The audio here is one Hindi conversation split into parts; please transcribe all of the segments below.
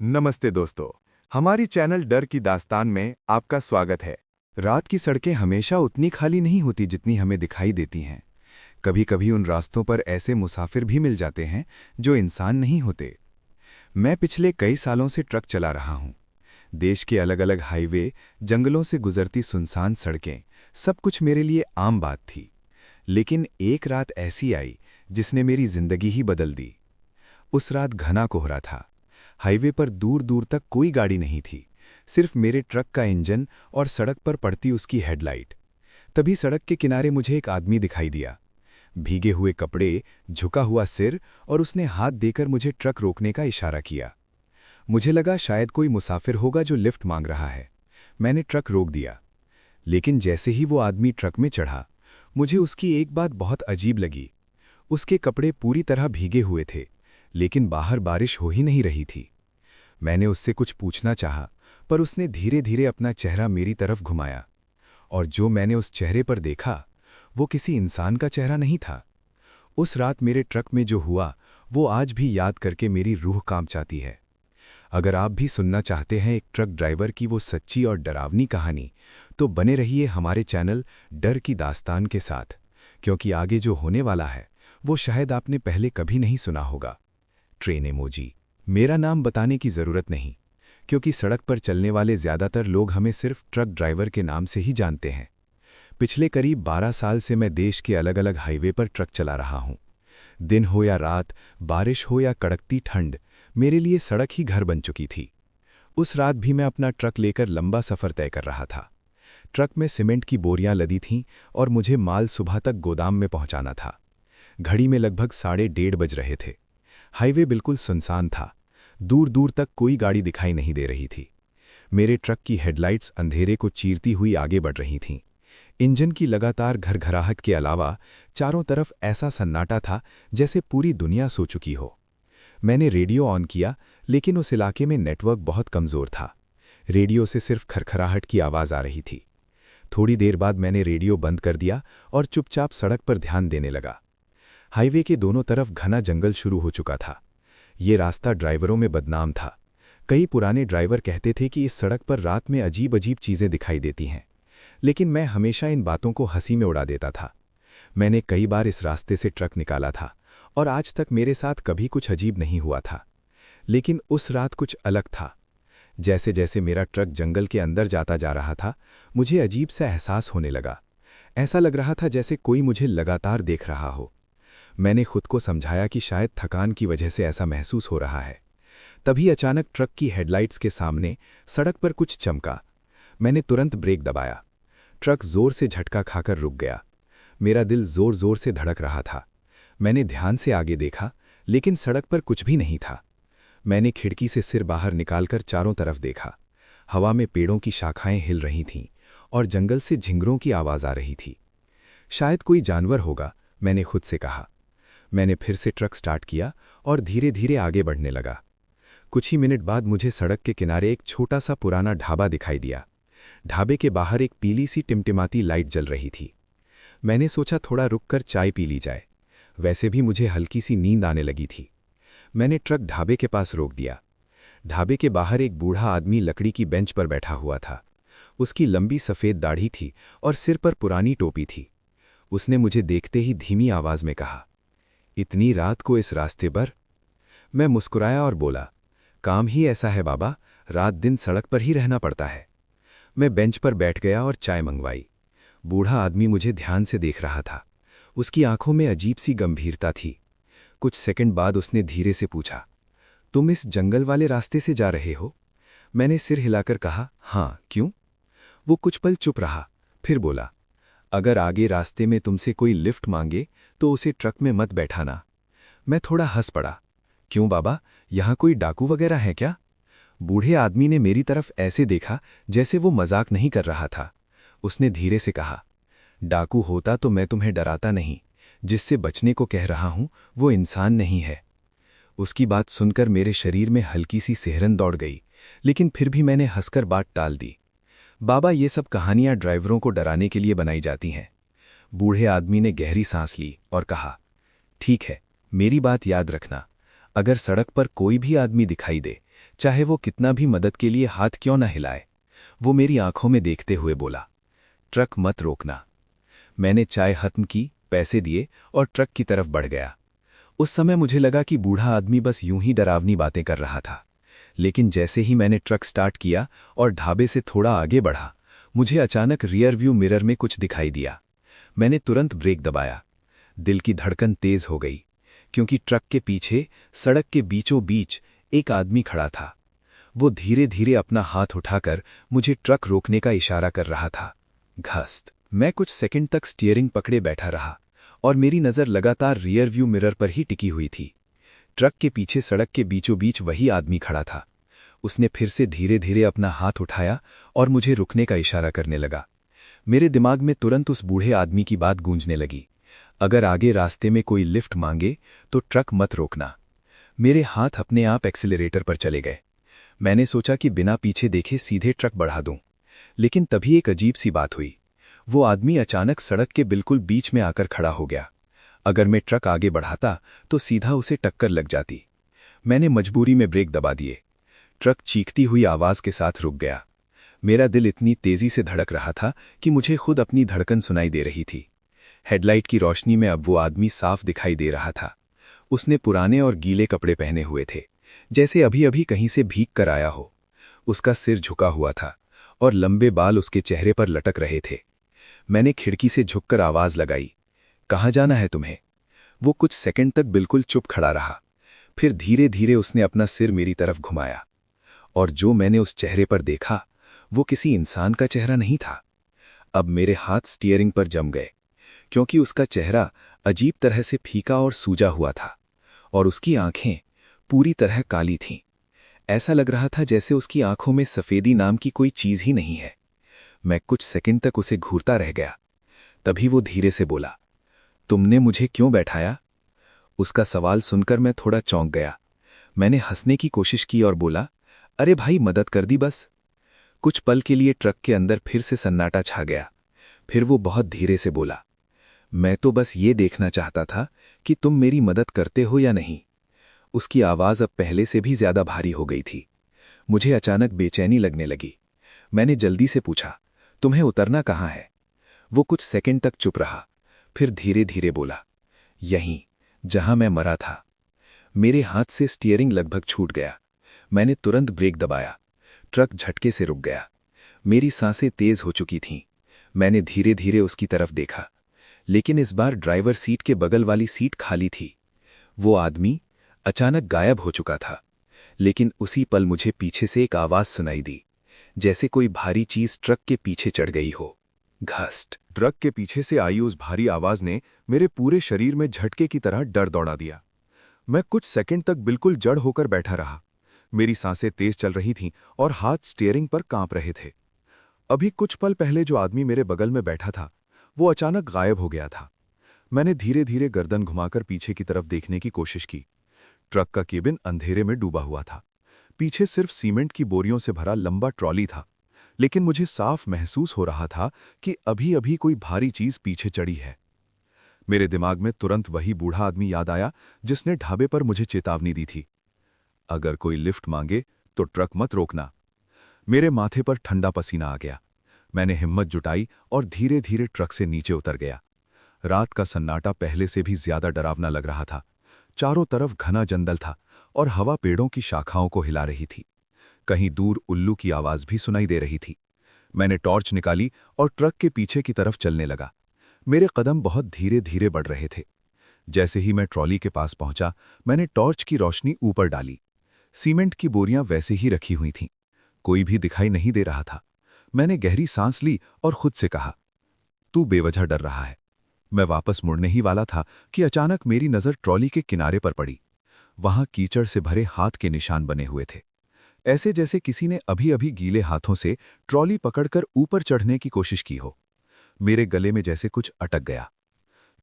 नमस्ते दोस्तों, हमारी चैनल डर की दास्तान में आपका स्वागत है। रात की सड़कें हमेशा उतनी खाली नहीं होती जितनी हमें दिखाई देती हैं। कभी कभी उन रास्तों पर ऐसे मुसाफिर भी मिल जाते हैं जो इंसान नहीं होते। मैं पिछले कई सालों से ट्रक चला रहा हूं। देश के अलग अलग हाईवे, जंगलों से गुजरती सुनसान सड़कें, सब कुछ मेरे लिए आम बात थी। लेकिन एक रात ऐसी आई जिसने मेरी जिंदगी ही बदल दी। उस रात घना कोहरा था। हाईवे पर दूर दूर तक कोई गाड़ी नहीं थी, सिर्फ मेरे ट्रक का इंजन और सड़क पर पड़ती उसकी हेडलाइट। तभी सड़क के किनारे मुझे एक आदमी दिखाई दिया। भीगे हुए कपड़े, झुका हुआ सिर, और उसने हाथ देकर मुझे ट्रक रोकने का इशारा किया। मुझे लगा शायद कोई मुसाफिर होगा जो लिफ्ट मांग रहा है। मैंने ट्रक रोक दिया। लेकिन जैसे ही वो आदमी ट्रक में चढ़ा, मुझे उसकी एक बात बहुत अजीब लगी। उसके कपड़े पूरी तरह भीगे हुए थे, लेकिन बाहर बारिश हो ही नहीं रही थी। मैंने उससे कुछ पूछना चाहा, पर उसने धीरे धीरे अपना चेहरा मेरी तरफ घुमाया। और जो मैंने उस चेहरे पर देखा, वो किसी इंसान का चेहरा नहीं था। उस रात मेरे ट्रक में जो हुआ, वो आज भी याद करके मेरी रूह कांप जाती है। अगर आप भी सुनना चाहते हैं एक ट्रक ड्राइवर की वो सच्ची और डरावनी कहानी, तो बने रहिए हमारे चैनल डर की दास्तान के साथ, क्योंकि आगे जो होने वाला है वो शायद आपने पहले कभी नहीं सुना होगा। Train emoji. मेरा नाम बताने की जरूरत नहीं, क्योंकि सड़क पर चलने वाले ज्यादातर लोग हमें सिर्फ ट्रक ड्राइवर के नाम से ही जानते हैं। पिछले करीब 12 साल से मैं देश के अलग अलग हाईवे पर ट्रक चला रहा हूं। दिन हो या रात, बारिश हो या कड़कती ठंड, मेरे लिए सड़क ही घर बन चुकी थी। उस रात भी मैं अपना ट्रक लेकर लंबा सफर तय कर रहा था। ट्रक में सीमेंट की बोरियां लदी थीं और मुझे माल सुबह तक गोदाम में पहुंचाना था। घड़ी में लगभग 1:30 बज रहे थे। हाईवे बिल्कुल सुनसान था। दूर दूर तक कोई गाड़ी दिखाई नहीं दे रही थी। मेरे ट्रक की हेडलाइट्स अंधेरे को चीरती हुई आगे बढ़ रही थीं। इंजन की लगातार घरघराहट के अलावा चारों तरफ ऐसा सन्नाटा था जैसे पूरी दुनिया सो चुकी हो। मैंने रेडियो ऑन किया, लेकिन उस इलाके में नेटवर्क बहुत कमज़ोर था। रेडियो से सिर्फ खरखराहट की आवाज़ आ रही थी। थोड़ी देर बाद मैंने रेडियो बंद कर दिया और चुपचाप सड़क पर ध्यान देने लगा। हाईवे के दोनों तरफ घना जंगल शुरू हो चुका था। ये रास्ता ड्राइवरों में बदनाम था। कई पुराने ड्राइवर कहते थे कि इस सड़क पर रात में अजीब अजीब चीज़ें दिखाई देती हैं, लेकिन मैं हमेशा इन बातों को हंसी में उड़ा देता था। मैंने कई बार इस रास्ते से ट्रक निकाला था और आज तक मेरे साथ कभी कुछ अजीब नहीं हुआ था। लेकिन उस रात कुछ अलग था। जैसे जैसे मेरा ट्रक जंगल के अंदर जाता जा रहा था, मुझे अजीब सा एहसास होने लगा। ऐसा लग रहा था जैसे कोई मुझे लगातार देख रहा हो। मैंने खुद को समझाया कि शायद थकान की वजह से ऐसा महसूस हो रहा है। तभी अचानक ट्रक की हेडलाइट्स के सामने सड़क पर कुछ चमका। मैंने तुरंत ब्रेक दबाया। ट्रक जोर से झटका खाकर रुक गया। मेरा दिल जोर जोर से धड़क रहा था। मैंने ध्यान से आगे देखा, लेकिन सड़क पर कुछ भी नहीं था। मैंने खिड़की से सिर बाहर निकालकर चारों तरफ देखा। हवा में पेड़ों की शाखाएं हिल रही थीं और जंगल से झिंगरों की आवाज आ रही थी। शायद कोई जानवर होगा, मैंने खुद से कहा। मैंने फिर से ट्रक स्टार्ट किया और धीरे धीरे आगे बढ़ने लगा। कुछ ही मिनट बाद मुझे सड़क के किनारे एक छोटा सा पुराना ढाबा दिखाई दिया। ढाबे के बाहर एक पीली सी टिमटिमाती लाइट जल रही थी। मैंने सोचा थोड़ा रुककर चाय पी ली जाए। वैसे भी मुझे हल्की सी नींद आने लगी थी। मैंने ट्रक ढाबे के पास रोक दिया। ढाबे के बाहर एक बूढ़ा आदमी लकड़ी की बेंच पर बैठा हुआ था। उसकी लंबी सफ़ेद दाढ़ी थी और सिर पर पुरानी टोपी थी। उसने मुझे देखते ही धीमी आवाज़ में कहा, इतनी रात को इस रास्ते पर? मैं मुस्कुराया और बोला, काम ही ऐसा है बाबा, रात दिन सड़क पर ही रहना पड़ता है। मैं बेंच पर बैठ गया और चाय मंगवाई। बूढ़ा आदमी मुझे ध्यान से देख रहा था। उसकी आंखों में अजीब सी गंभीरता थी। कुछ सेकंड बाद उसने धीरे से पूछा, तुम इस जंगल वाले रास्ते से जा रहे हो? मैंने सिर हिलाकर कहा, हाँ, क्यों? वो कुछ पल चुप रहा, फिर बोला, अगर आगे रास्ते में तुमसे कोई लिफ्ट मांगे तो उसे ट्रक में मत बैठाना। मैं थोड़ा हंस पड़ा। क्यों बाबा, यहाँ कोई डाकू वगैरह है क्या? बूढ़े आदमी ने मेरी तरफ ऐसे देखा जैसे वो मजाक नहीं कर रहा था। उसने धीरे से कहा, डाकू होता तो मैं तुम्हें डराता नहीं। जिससे बचने को कह रहा हूं वो इंसान नहीं है। उसकी बात सुनकर मेरे शरीर में हल्की सी सिहरन दौड़ गई, लेकिन फिर भी मैंने हंसकर बात टाल दी। बाबा, ये सब कहानियां ड्राइवरों को डराने के लिए बनाई जाती हैं। बूढ़े आदमी ने गहरी सांस ली और कहा, ठीक है, मेरी बात याद रखना। अगर सड़क पर कोई भी आदमी दिखाई दे, चाहे वो कितना भी मदद के लिए हाथ क्यों न हिलाए। वो मेरी आंखों में देखते हुए बोला, ट्रक मत रोकना। मैंने चाय खत्म की, पैसे दिए और ट्रक की तरफ बढ़ गया। उस समय मुझे लगा कि बूढ़ा आदमी बस यूं ही डरावनी बातें कर रहा था, लेकिन जैसे ही मैंने ट्रक स्टार्ट किया और ढाबे से थोड़ा आगे बढ़ा, मुझे अचानक रियर व्यू मिरर में कुछ दिखाई दिया। मैंने तुरंत ब्रेक दबाया। दिल की धड़कन तेज हो गई, क्योंकि ट्रक के पीछे सड़क के बीचों बीच एक आदमी खड़ा था। वो धीरे धीरे अपना हाथ उठाकर मुझे ट्रक रोकने का इशारा कर रहा था। घस्त। मैं कुछ सेकंड तक स्टीयरिंग पकड़े बैठा रहा और मेरी नज़र लगातार रियर व्यू मिरर पर ही टिकी हुई थी। ट्रक के पीछे सड़क के बीचों बीच वही आदमी खड़ा था। उसने फिर से धीरे धीरे अपना हाथ उठाया और मुझे रुकने का इशारा करने लगा। मेरे दिमाग में तुरंत उस बूढ़े आदमी की बात गूंजने लगी, अगर आगे रास्ते में कोई लिफ्ट मांगे तो ट्रक मत रोकना। मेरे हाथ अपने आप एक्सीलरेटर पर चले गए। मैंने सोचा कि बिना पीछे देखे सीधे ट्रक बढ़ा दूं, लेकिन तभी एक अजीब सी बात हुई। वो आदमी अचानक सड़क के बिल्कुल बीच में आकर खड़ा हो गया। अगर मैं ट्रक आगे बढ़ाता तो सीधा उसे टक्कर लग जाती। मैंने मजबूरी में ब्रेक दबा दिए। ट्रक चीखती हुई आवाज के साथ रुक गया। मेरा दिल इतनी तेजी से धड़क रहा था कि मुझे खुद अपनी धड़कन सुनाई दे रही थी। हेडलाइट की रोशनी में अब वो आदमी साफ दिखाई दे रहा था। उसने पुराने और गीले कपड़े पहने हुए थे, जैसे अभी अभी कहीं से भीग कर आया हो। उसका सिर झुका हुआ था और लंबे बाल उसके चेहरे पर लटक रहे थे। मैंने खिड़की से झुककर आवाज लगाई, कहाँ जाना है तुम्हें? वो कुछ सेकंड तक बिल्कुल चुप खड़ा रहा। फिर धीरे धीरे उसने अपना सिर मेरी तरफ घुमाया, और जो मैंने उस चेहरे पर देखा वो किसी इंसान का चेहरा नहीं था। अब मेरे हाथ स्टीयरिंग पर जम गए, क्योंकि उसका चेहरा अजीब तरह से फीका और सूजा हुआ था, और उसकी आंखें पूरी तरह काली थीं। ऐसा लग रहा था जैसे उसकी आंखों में सफेदी नाम की कोई चीज ही नहीं है। मैं कुछ सेकंड तक उसे घूरता रह गया। तभी वो धीरे से बोला, तुमने मुझे क्यों बैठाया? उसका सवाल सुनकर मैं थोड़ा चौंक गया। मैंने हंसने की कोशिश की और बोला, अरे भाई, मदद कर दी बस। कुछ पल के लिए ट्रक के अंदर फिर से सन्नाटा छा गया। फिर वो बहुत धीरे से बोला, मैं तो बस ये देखना चाहता था कि तुम मेरी मदद करते हो या नहीं। उसकी आवाज अब पहले से भी ज्यादा भारी हो गई थी। मुझे अचानक बेचैनी लगने लगी। मैंने जल्दी से पूछा, तुम्हें उतरना कहाँ है? वो कुछ सेकंड तक चुप रहा, फिर धीरे धीरे बोला, यहीं, जहां मैं मरा था। मेरे हाथ से स्टीयरिंग लगभग छूट गया। मैंने तुरंत ब्रेक दबाया। ट्रक झटके से रुक गया। मेरी सांसें तेज हो चुकी थीं। मैंने धीरे धीरे उसकी तरफ देखा, लेकिन इस बार ड्राइवर सीट के बगल वाली सीट खाली थी। वो आदमी अचानक गायब हो चुका था, लेकिन उसी पल मुझे पीछे से एक आवाज सुनाई दी, जैसे कोई भारी चीज ट्रक के पीछे चढ़ गई हो। घस्ट। ट्रक के पीछे से आई उस भारी आवाज ने मेरे पूरे शरीर में झटके की तरह डर दौड़ा दिया। मैं कुछ सेकंड तक बिल्कुल जड़ होकर बैठा रहा। मेरी सांसें तेज चल रही थीं और हाथ स्टीयरिंग पर कांप रहे थे। अभी कुछ पल पहले जो आदमी मेरे बगल में बैठा था, वो अचानक गायब हो गया था। मैंने धीरे धीरे गर्दन घुमाकर पीछे की तरफ देखने की कोशिश की। ट्रक का केबिन अंधेरे में डूबा हुआ था। पीछे सिर्फ सीमेंट की बोरियों से भरा लंबा ट्रॉली था, लेकिन मुझे साफ महसूस हो रहा था कि अभी अभी कोई भारी चीज पीछे चढ़ी है। मेरे दिमाग में तुरंत वही बूढ़ा आदमी याद आया जिसने ढाबे पर मुझे चेतावनी दी थी, अगर कोई लिफ्ट मांगे तो ट्रक मत रोकना। मेरे माथे पर ठंडा पसीना आ गया। मैंने हिम्मत जुटाई और धीरे धीरे ट्रक से नीचे उतर गया। रात का सन्नाटा पहले से भी ज्यादा डरावना लग रहा था। चारों तरफ घना जंगल था और हवा पेड़ों की शाखाओं को हिला रही थी। कहीं दूर उल्लू की आवाज भी सुनाई दे रही थी। मैंने टॉर्च निकाली और ट्रक के पीछे की तरफ चलने लगा। मेरे कदम बहुत धीरे धीरे बढ़ रहे थे। जैसे ही मैं ट्रॉली के पास पहुंचा, मैंने टॉर्च की रोशनी ऊपर डाली। सीमेंट की बोरियां वैसे ही रखी हुई थीं। कोई भी दिखाई नहीं दे रहा था। मैंने गहरी सांस ली और खुद से कहा, तू बेवजह डर रहा है। मैं वापस मुड़ने ही वाला था कि अचानक मेरी नज़र ट्रॉली के किनारे पर पड़ी। वहां कीचड़ से भरे हाथ के निशान बने हुए थे, ऐसे जैसे किसी ने अभी अभी गीले हाथों से ट्रॉली पकड़कर ऊपर चढ़ने की कोशिश की हो। मेरे गले में जैसे कुछ अटक गया,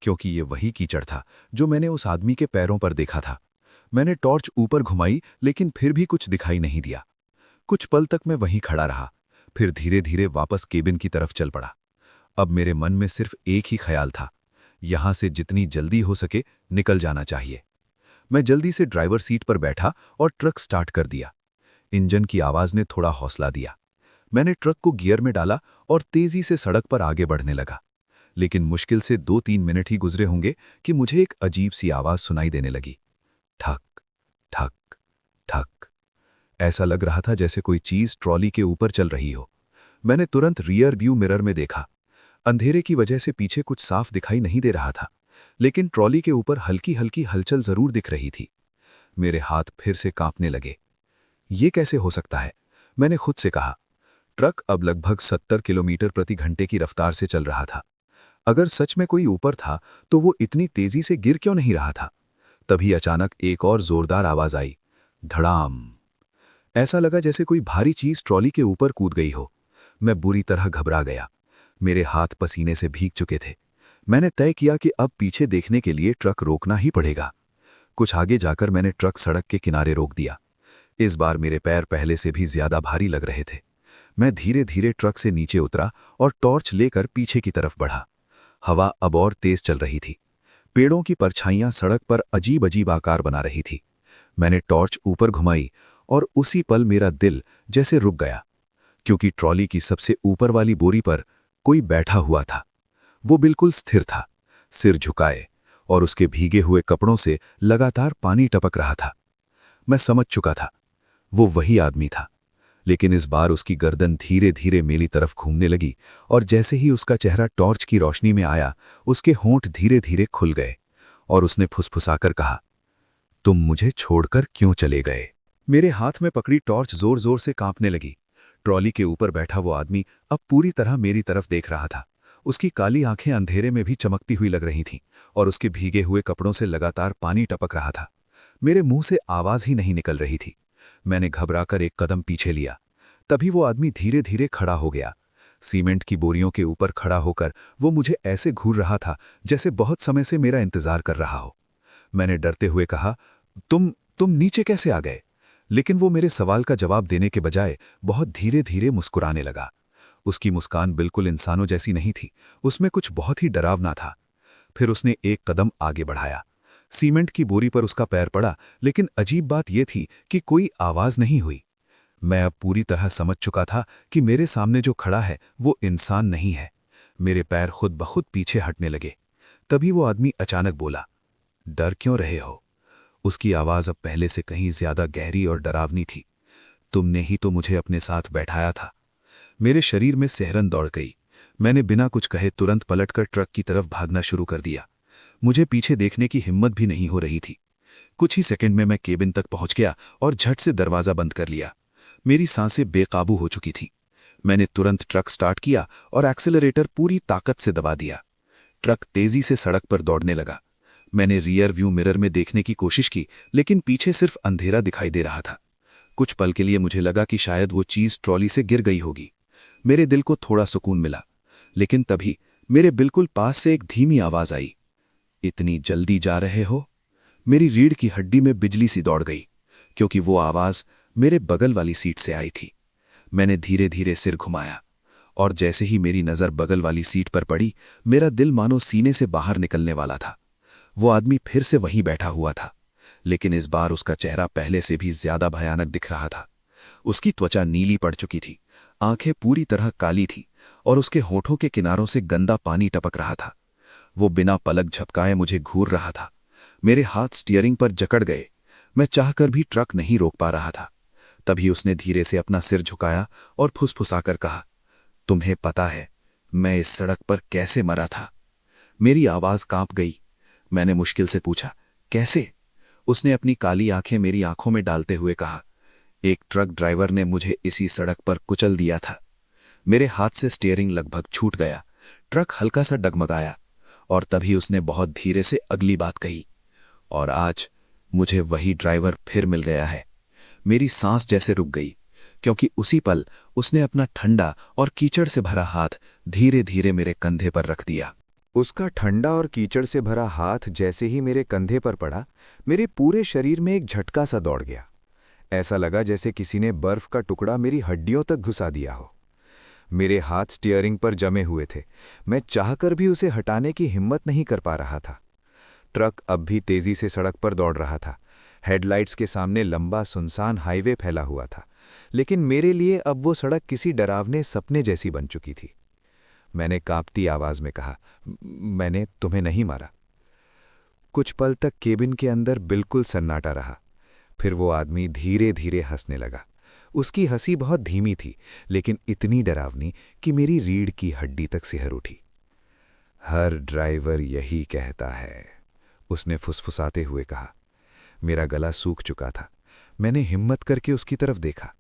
क्योंकि ये वही कीचड़ था जो मैंने उस आदमी के पैरों पर देखा था। मैंने टॉर्च ऊपर घुमाई, लेकिन फिर भी कुछ दिखाई नहीं दिया। कुछ पल तक मैं वहीं खड़ा रहा, फिर धीरे धीरे वापस केबिन की तरफ चल पड़ा। अब मेरे मन में सिर्फ एक ही ख्याल था, यहां से जितनी जल्दी हो सके निकल जाना चाहिए। मैं जल्दी से ड्राइवर सीट पर बैठा और ट्रक स्टार्ट कर दिया। इंजन की आवाज ने थोड़ा हौसला दिया। मैंने ट्रक को गियर में डाला और तेजी से सड़क पर आगे बढ़ने लगा। लेकिन मुश्किल से 2-3 मिनट ही गुजरे होंगे कि मुझे एक अजीब सी आवाज सुनाई देने लगी। ठक ठक ठक। ऐसा लग रहा था जैसे कोई चीज ट्रॉली के ऊपर चल रही हो। मैंने तुरंत रियर व्यू मिरर में देखा। अंधेरे की वजह से पीछे कुछ साफ दिखाई नहीं दे रहा था, लेकिन ट्रॉली के ऊपर हल्की हल्की हलचल जरूर दिख रही थी। मेरे हाथ फिर से कांपने लगे। ये कैसे हो सकता है, मैंने खुद से कहा। ट्रक अब लगभग 70 किलोमीटर प्रति घंटे की रफ्तार से चल रहा था। अगर सच में कोई ऊपर था तो वो इतनी तेजी से गिर क्यों नहीं रहा था। तभी अचानक एक और जोरदार आवाज आई, धड़ाम। ऐसा लगा जैसे कोई भारी चीज ट्रॉली के ऊपर कूद गई हो। मैं बुरी तरह घबरा गया। मेरे हाथ पसीने से भीग चुके थे। मैंने तय किया कि अब पीछे देखने के लिए ट्रक रोकना ही पड़ेगा। कुछ आगे जाकर मैंने ट्रक सड़क के किनारे रोक दिया। इस बार मेरे पैर पहले से भी ज्यादा भारी लग रहे थे। मैं धीरे धीरे ट्रक से नीचे उतरा और टॉर्च लेकर पीछे की तरफ बढ़ा। हवा अब और तेज चल रही थी। पेड़ों की परछाइयां सड़क पर अजीब अजीब आकार बना रही थी। मैंने टॉर्च ऊपर घुमाई और उसी पल मेरा दिल जैसे रुक गया, क्योंकि ट्रॉली की सबसे ऊपर वाली बोरी पर कोई बैठा हुआ था। वो बिल्कुल स्थिर था, सिर झुकाए, और उसके भीगे हुए कपड़ों से लगातार पानी टपक रहा था। मैं समझ चुका था, वो वही आदमी था। लेकिन इस बार उसकी गर्दन धीरे धीरे मेरी तरफ घूमने लगी, और जैसे ही उसका चेहरा टॉर्च की रोशनी में आया, उसके होंठ धीरे धीरे खुल गए और उसने फुसफुसाकर कहा, तुम मुझे छोड़कर क्यों चले गए। मेरे हाथ में पकड़ी टॉर्च जोर जोर से कांपने लगी। ट्रॉली के ऊपर बैठा वो आदमी अब पूरी तरह मेरी तरफ देख रहा था। उसकी काली आंखें अंधेरे में भी चमकती हुई लग रही थीं, और उसके भीगे हुए कपड़ों से लगातार पानी टपक रहा था। मेरे मुंह से आवाज ही नहीं निकल रही थी। मैंने घबराकर एक कदम पीछे लिया। तभी वो आदमी धीरे धीरे खड़ा हो गया। सीमेंट की बोरियों के ऊपर खड़ा होकर वो मुझे ऐसे घूर रहा था जैसे बहुत समय से मेरा इंतजार कर रहा हो। मैंने डरते हुए कहा, तुम नीचे कैसे आ गए। लेकिन वो मेरे सवाल का जवाब देने के बजाय बहुत धीरे धीरे मुस्कुराने लगा। उसकी मुस्कान बिल्कुल इंसानों जैसी नहीं थी, उसमें कुछ बहुत ही डरावना था। फिर उसने एक कदम आगे बढ़ाया। सीमेंट की बोरी पर उसका पैर पड़ा, लेकिन अजीब बात यह थी कि कोई आवाज नहीं हुई। मैं अब पूरी तरह समझ चुका था कि मेरे सामने जो खड़ा है वो इंसान नहीं है। मेरे पैर खुद ब खुद पीछे हटने लगे। तभी वो आदमी अचानक बोला, डर क्यों रहे हो। उसकी आवाज अब पहले से कहीं ज्यादा गहरी और डरावनी थी। तुमने ही तो मुझे अपने साथ बैठाया था। मेरे शरीर में सिहरन दौड़ गई। मैंने बिना कुछ कहे तुरंत पलटकर ट्रक की तरफ भागना शुरू कर दिया। मुझे पीछे देखने की हिम्मत भी नहीं हो रही थी। कुछ ही सेकंड में मैं केबिन तक पहुंच गया और झट से दरवाजा बंद कर लिया। मेरी सांसें बेकाबू हो चुकी थी। मैंने तुरंत ट्रक स्टार्ट किया और एक्सेलरेटर पूरी ताकत से दबा दिया। ट्रक तेजी से सड़क पर दौड़ने लगा। मैंने रियर व्यू मिरर में देखने की कोशिश की, लेकिन पीछे सिर्फ अंधेरा दिखाई दे रहा था। कुछ पल के लिए मुझे लगा कि शायद वो चीज ट्रॉली से गिर गई होगी। मेरे दिल को थोड़ा सुकून मिला। लेकिन तभी मेरे बिल्कुल पास से एक धीमी आवाज आई, इतनी जल्दी जा रहे हो। मेरी रीढ़ की हड्डी में बिजली सी दौड़ गई, क्योंकि वो आवाज मेरे बगल वाली सीट से आई थी। मैंने धीरे धीरे सिर घुमाया, और जैसे ही मेरी नजर बगल वाली सीट पर पड़ी, मेरा दिल मानो सीने से बाहर निकलने वाला था। वो आदमी फिर से वहीं बैठा हुआ था, लेकिन इस बार उसका चेहरा पहले से भी ज्यादा भयानक दिख रहा था। उसकी त्वचा नीली पड़ चुकी थी, आंखें पूरी तरह काली थी, और उसके होठों के किनारों से गंदा पानी टपक रहा था। वो बिना पलक झपकाए मुझे घूर रहा था। मेरे हाथ स्टीयरिंग पर जकड़ गए। मैं चाहकर भी ट्रक नहीं रोक पा रहा था। तभी उसने धीरे से अपना सिर झुकाया और फुसफुसाकर कहा, तुम्हें पता है मैं इस सड़क पर कैसे मरा था। मेरी आवाज कांप गई। मैंने मुश्किल से पूछा, कैसे। उसने अपनी काली आंखें मेरी आंखों में डालते हुए कहा, एक ट्रक ड्राइवर ने मुझे इसी सड़क पर कुचल दिया था। मेरे हाथ से स्टीयरिंग लगभग छूट गया। ट्रक हल्का सा डगमगाया, और तभी उसने बहुत धीरे से अगली बात कही, और आज मुझे वही ड्राइवर फिर मिल गया है। मेरी सांस जैसे रुक गई, क्योंकि उसी पल उसने अपना ठंडा और कीचड़ से भरा हाथ धीरे धीरे मेरे कंधे पर रख दिया। उसका ठंडा और कीचड़ से भरा हाथ जैसे ही मेरे कंधे पर पड़ा, मेरे पूरे शरीर में एक झटका सा दौड़ गया। ऐसा लगा जैसे किसी ने बर्फ का टुकड़ा मेरी हड्डियों तक घुसा दिया हो। मेरे हाथ स्टीयरिंग पर जमे हुए थे। मैं चाहकर भी उसे हटाने की हिम्मत नहीं कर पा रहा था। ट्रक अब भी तेजी से सड़क पर दौड़ रहा था। हेडलाइट्स के सामने लंबा सुनसान हाईवे फैला हुआ था। लेकिन मेरे लिए अब वो सड़क किसी डरावने सपने जैसी बन चुकी थी। मैंने कांपती आवाज में कहा, मैंने तुम्हें नहीं मारा। कुछ पल तक केबिन के अंदर बिल्कुल सन्नाटा रहा। फिर वो आदमी धीरे धीरे हंसने लगा। उसकी हंसी बहुत धीमी थी, लेकिन इतनी डरावनी कि मेरी रीढ़ की हड्डी तक सिहर उठी। हर ड्राइवर यही कहता है, उसने फुसफुसाते हुए कहा। मेरा गला सूख चुका था। मैंने हिम्मत करके उसकी तरफ देखा।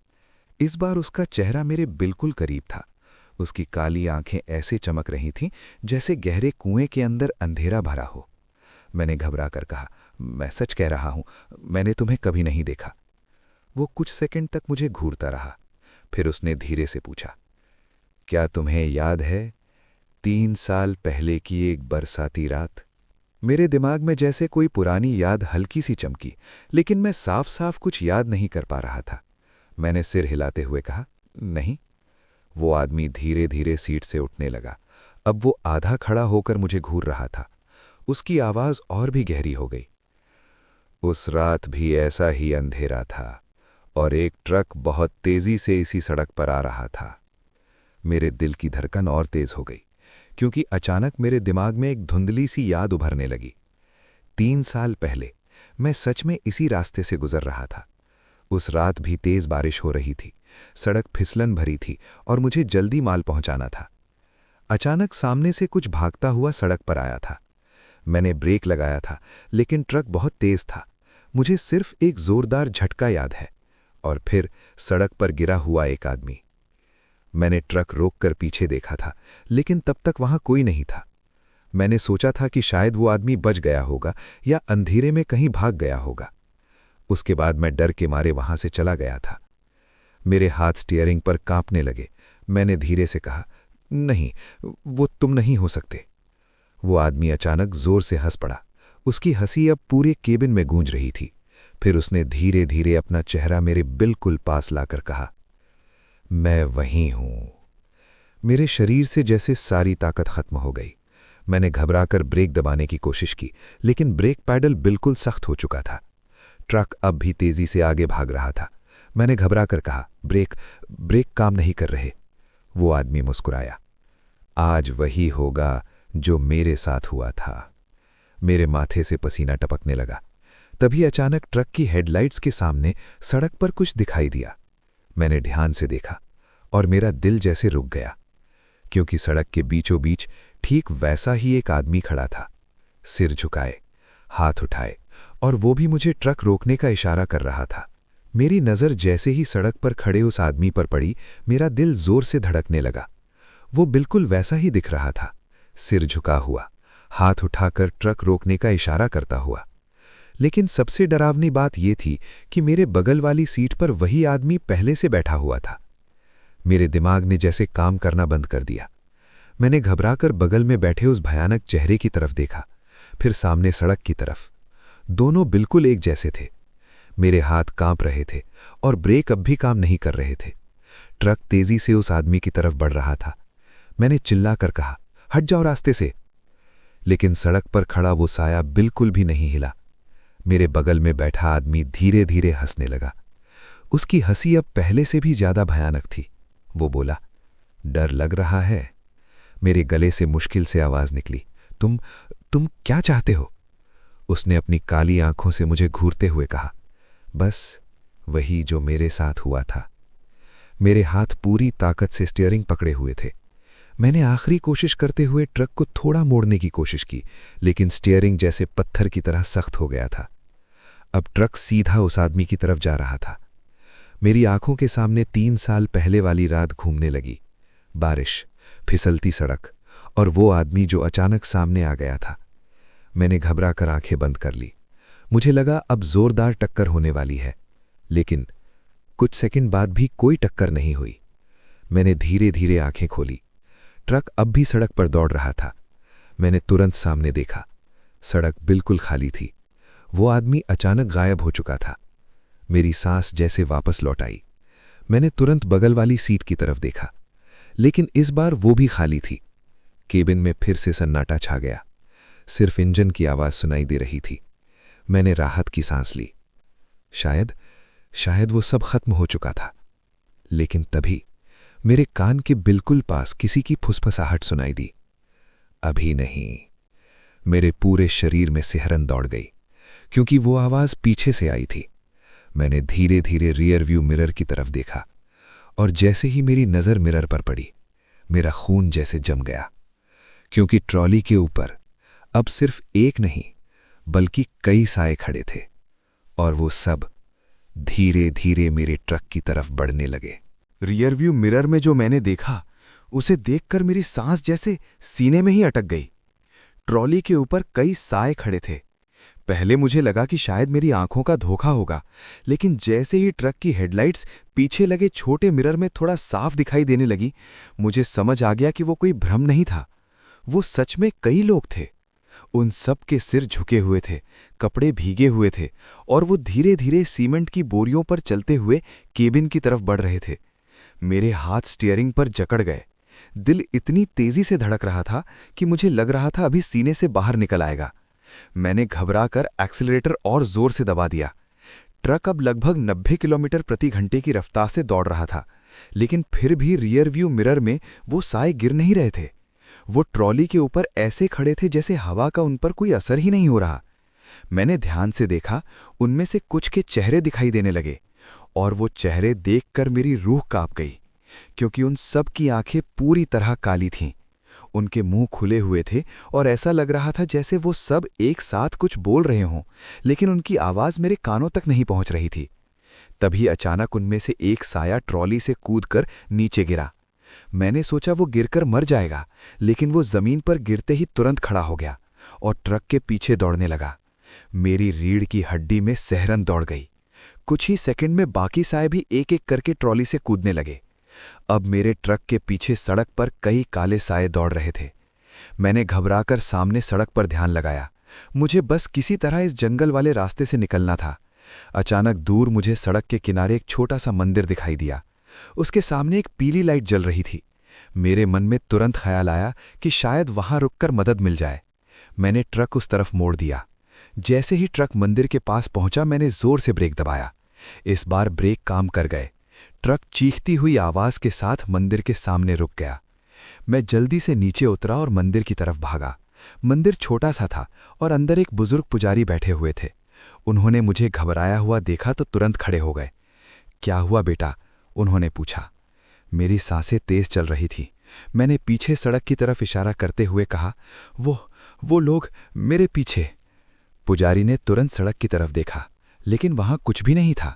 इस बार उसका चेहरा मेरे बिल्कुल करीब था। उसकी काली आंखें ऐसे चमक रही थीं जैसे गहरे कुएं के अंदर अंधेरा भरा हो। मैंने घबरा कर कहा, मैं सच कह रहा हूं, मैंने तुम्हें कभी नहीं देखा। वो कुछ सेकंड तक मुझे घूरता रहा। फिर उसने धीरे से पूछा, क्या तुम्हें याद है 3 साल पहले की एक बरसाती रात? मेरे दिमाग में जैसे कोई पुरानी याद हल्की सी चमकी, लेकिन मैं साफ साफ कुछ याद नहीं कर पा रहा था। मैंने सिर हिलाते हुए कहा, नहीं। वो आदमी धीरे धीरे सीट से उठने लगा। अब वो आधा खड़ा होकर मुझे घूर रहा था। उसकी आवाज और भी गहरी हो गई। उस रात भी ऐसा ही अंधेरा था और एक ट्रक बहुत तेजी से इसी सड़क पर आ रहा था। मेरे दिल की धड़कन और तेज हो गई, क्योंकि अचानक मेरे दिमाग में एक धुंधली सी याद उभरने लगी। 3 साल पहले मैं सच में इसी रास्ते से गुजर रहा था। उस रात भी तेज बारिश हो रही थी, सड़क फिसलन भरी थी और मुझे जल्दी माल पहुंचाना था। अचानक सामने से कुछ भागता हुआ सड़क पर आया था। मैंने ब्रेक लगाया था, लेकिन ट्रक बहुत तेज था। मुझे सिर्फ एक जोरदार झटका याद है, और फिर सड़क पर गिरा हुआ एक आदमी। मैंने ट्रक रोककर पीछे देखा था, लेकिन तब तक वहां कोई नहीं था। मैंने सोचा था कि शायद वो आदमी बच गया होगा या अंधेरे में कहीं भाग गया होगा। उसके बाद मैं डर के मारे वहां से चला गया था। मेरे हाथ स्टीयरिंग पर कांपने लगे। मैंने धीरे से कहा, नहीं, वो तुम नहीं हो सकते। वो आदमी अचानक जोर से हंस पड़ा। उसकी हंसी अब पूरे केबिन में गूंज रही थी। फिर उसने धीरे धीरे अपना चेहरा मेरे बिल्कुल पास लाकर कहा, मैं वहीं हूं। मेरे शरीर से जैसे सारी ताकत खत्म हो गई। मैंने घबराकर ब्रेक दबाने की कोशिश की, लेकिन ब्रेक पैडल बिल्कुल सख्त हो चुका था। ट्रक अब भी तेजी से आगे भाग रहा था। मैंने घबराकर कहा, ब्रेक काम नहीं कर रहे। वो आदमी मुस्कुराया, आज वही होगा जो मेरे साथ हुआ था। मेरे माथे से पसीना टपकने लगा। तभी अचानक ट्रक की हेडलाइट्स के सामने सड़क पर कुछ दिखाई दिया। मैंने ध्यान से देखा और मेरा दिल जैसे रुक गया, क्योंकि सड़क के बीचों बीच ठीक वैसा ही एक आदमी खड़ा था, सिर झुकाए, हाथ उठाए, और वो भी मुझे ट्रक रोकने का इशारा कर रहा था। मेरी नज़र जैसे ही सड़क पर खड़े उस आदमी पर पड़ी, मेरा दिल जोर से धड़कने लगा। वो बिल्कुल वैसा ही दिख रहा था, सिर झुका हुआ, हाथ उठाकर ट्रक रोकने का इशारा करता हुआ। लेकिन सबसे डरावनी बात यह थी कि मेरे बगल वाली सीट पर वही आदमी पहले से बैठा हुआ था। मेरे दिमाग ने जैसे काम करना बंद कर दिया। मैंने घबराकर बगल में बैठे उस भयानक चेहरे की तरफ देखा, फिर सामने सड़क की तरफ। दोनों बिल्कुल एक जैसे थे। मेरे हाथ कांप रहे थे और ब्रेक अब भी काम नहीं कर रहे थे। ट्रक तेजी से उस आदमी की तरफ बढ़ रहा था। मैंने चिल्लाकर कहा, हट जाओ रास्ते से। लेकिन सड़क पर खड़ा वो साया बिल्कुल भी नहीं हिला। मेरे बगल में बैठा आदमी धीरे धीरे हंसने लगा। उसकी हंसी अब पहले से भी ज्यादा भयानक थी। वो बोला, डर लग रहा है? मेरे गले से मुश्किल से आवाज निकली, तुम क्या चाहते हो? उसने अपनी काली आंखों से मुझे घूरते हुए कहा, बस वही जो मेरे साथ हुआ था। मेरे हाथ पूरी ताकत से स्टीयरिंग पकड़े हुए थे। मैंने आखिरी कोशिश करते हुए ट्रक को थोड़ा मोड़ने की कोशिश की, लेकिन स्टीयरिंग जैसे पत्थर की तरह सख्त हो गया था। अब ट्रक सीधा उस आदमी की तरफ जा रहा था। मेरी आंखों के सामने 3 साल पहले वाली रात घूमने लगी। बारिश, फिसलती सड़क और वो आदमी जो अचानक सामने आ गया था। मैंने घबराकर आंखें बंद कर ली। मुझे लगा अब जोरदार टक्कर होने वाली है, लेकिन कुछ सेकंड बाद भी कोई टक्कर नहीं हुई। मैंने धीरे धीरे आंखें खोली। ट्रक अब भी सड़क पर दौड़ रहा था। मैंने तुरंत सामने देखा। सड़क बिल्कुल खाली थी। वो आदमी अचानक गायब हो चुका था। मेरी सांस जैसे वापस लौट आई। मैंने तुरंत बगल वाली सीट की तरफ देखा, लेकिन इस बार वो भी खाली थी। केबिन में फिर से सन्नाटा छा गया। सिर्फ इंजन की आवाज सुनाई दे रही थी। मैंने राहत की सांस ली। शायद वो सब खत्म हो चुका था। लेकिन तभी मेरे कान के बिल्कुल पास किसी की फुसफुसाहट सुनाई दी। अभी नहीं। मेरे पूरे शरीर में सिहरन दौड़ गई, क्योंकि वो आवाज पीछे से आई थी। मैंने धीरे धीरे रियर व्यू मिरर की तरफ देखा, और जैसे ही मेरी नजर मिरर पर पड़ी, मेरा खून जैसे जम गया, क्योंकि ट्रॉली के ऊपर अब सिर्फ एक नहीं बल्कि कई साए खड़े थे, और वो सब धीरे धीरे मेरे ट्रक की तरफ बढ़ने लगे। रियर व्यू मिरर में जो मैंने देखा, उसे देखकर मेरी सांस जैसे सीने में ही अटक गई। ट्रॉली के ऊपर कई साए खड़े थे। पहले मुझे लगा कि शायद मेरी आंखों का धोखा होगा, लेकिन जैसे ही ट्रक की हेडलाइट्स पीछे लगे छोटे मिरर में थोड़ा साफ दिखाई देने लगी, मुझे समझ आ गया कि वो कोई भ्रम नहीं था। वो सच में कई लोग थे। उन सब के सिर झुके हुए थे, कपड़े भीगे हुए थे, और वो धीरे धीरे सीमेंट की बोरियों पर चलते हुए केबिन की तरफ बढ़ रहे थे। मेरे हाथ स्टीयरिंग पर जकड़ गए। दिल इतनी तेजी से धड़क रहा था कि मुझे लग रहा था अभी सीने से बाहर निकल आएगा। मैंने घबराकर एक्सीलरेटर और जोर से दबा दिया। ट्रक अब लगभग 90 किलोमीटर प्रति घंटे की रफ्तार से दौड़ रहा था, लेकिन फिर भी रियर व्यू मिरर में वो साए गिर नहीं रहे थे। वो ट्रॉली के ऊपर ऐसे खड़े थे जैसे हवा का उन पर कोई असर ही नहीं हो रहा। मैंने ध्यान से देखा, उनमें से कुछ के चेहरे दिखाई देने लगे, और वो चेहरे देखकर मेरी रूह कांप गई, क्योंकि उन सब की आंखें पूरी तरह काली थीं। उनके मुंह खुले हुए थे, और ऐसा लग रहा था जैसे वो सब एक साथ कुछ बोल रहे हों, लेकिन उनकी आवाज मेरे कानों तक नहीं पहुंच रही थी। तभी अचानक उनमें से एक साया ट्रॉली से कूदकर नीचे गिरा। मैंने सोचा वो गिरकर मर जाएगा, लेकिन वो जमीन पर गिरते ही तुरंत खड़ा हो गया और ट्रक के पीछे दौड़ने लगा। मेरी रीढ़ की हड्डी में सिहरन दौड़ गई। कुछ ही सेकंड में बाकी साए भी एक एक करके ट्रॉली से कूदने लगे। अब मेरे ट्रक के पीछे सड़क पर कई काले साए दौड़ रहे थे। मैंने घबराकर सामने सड़क पर ध्यान लगाया। मुझे बस किसी तरह इस जंगल वाले रास्ते से निकलना था। अचानक दूर मुझे सड़क के किनारे एक छोटा सा मंदिर दिखाई दिया। उसके सामने एक पीली लाइट जल रही थी। मेरे मन में तुरंत ख्याल आया कि शायद वहां रुककर मदद मिल जाए। मैंने ट्रक उस तरफ मोड़ दिया। जैसे ही ट्रक मंदिर के पास पहुंचा, मैंने जोर से ब्रेक दबाया। इस बार ब्रेक काम कर गए। ट्रक चीखती हुई आवाज के साथ मंदिर के सामने रुक गया। मैं जल्दी से नीचे उतरा और मंदिर की तरफ भागा। मंदिर छोटा सा था और अंदर एक बुजुर्ग पुजारी बैठे हुए थे। उन्होंने मुझे घबराया हुआ देखा तो तुरंत खड़े हो गए। क्या हुआ बेटा? उन्होंने पूछा। मेरी सांसें तेज चल रही थी। मैंने पीछे सड़क की तरफ इशारा करते हुए कहा, वो लोग मेरे पीछे। पुजारी ने तुरंत सड़क की तरफ देखा, लेकिन वहां कुछ भी नहीं था।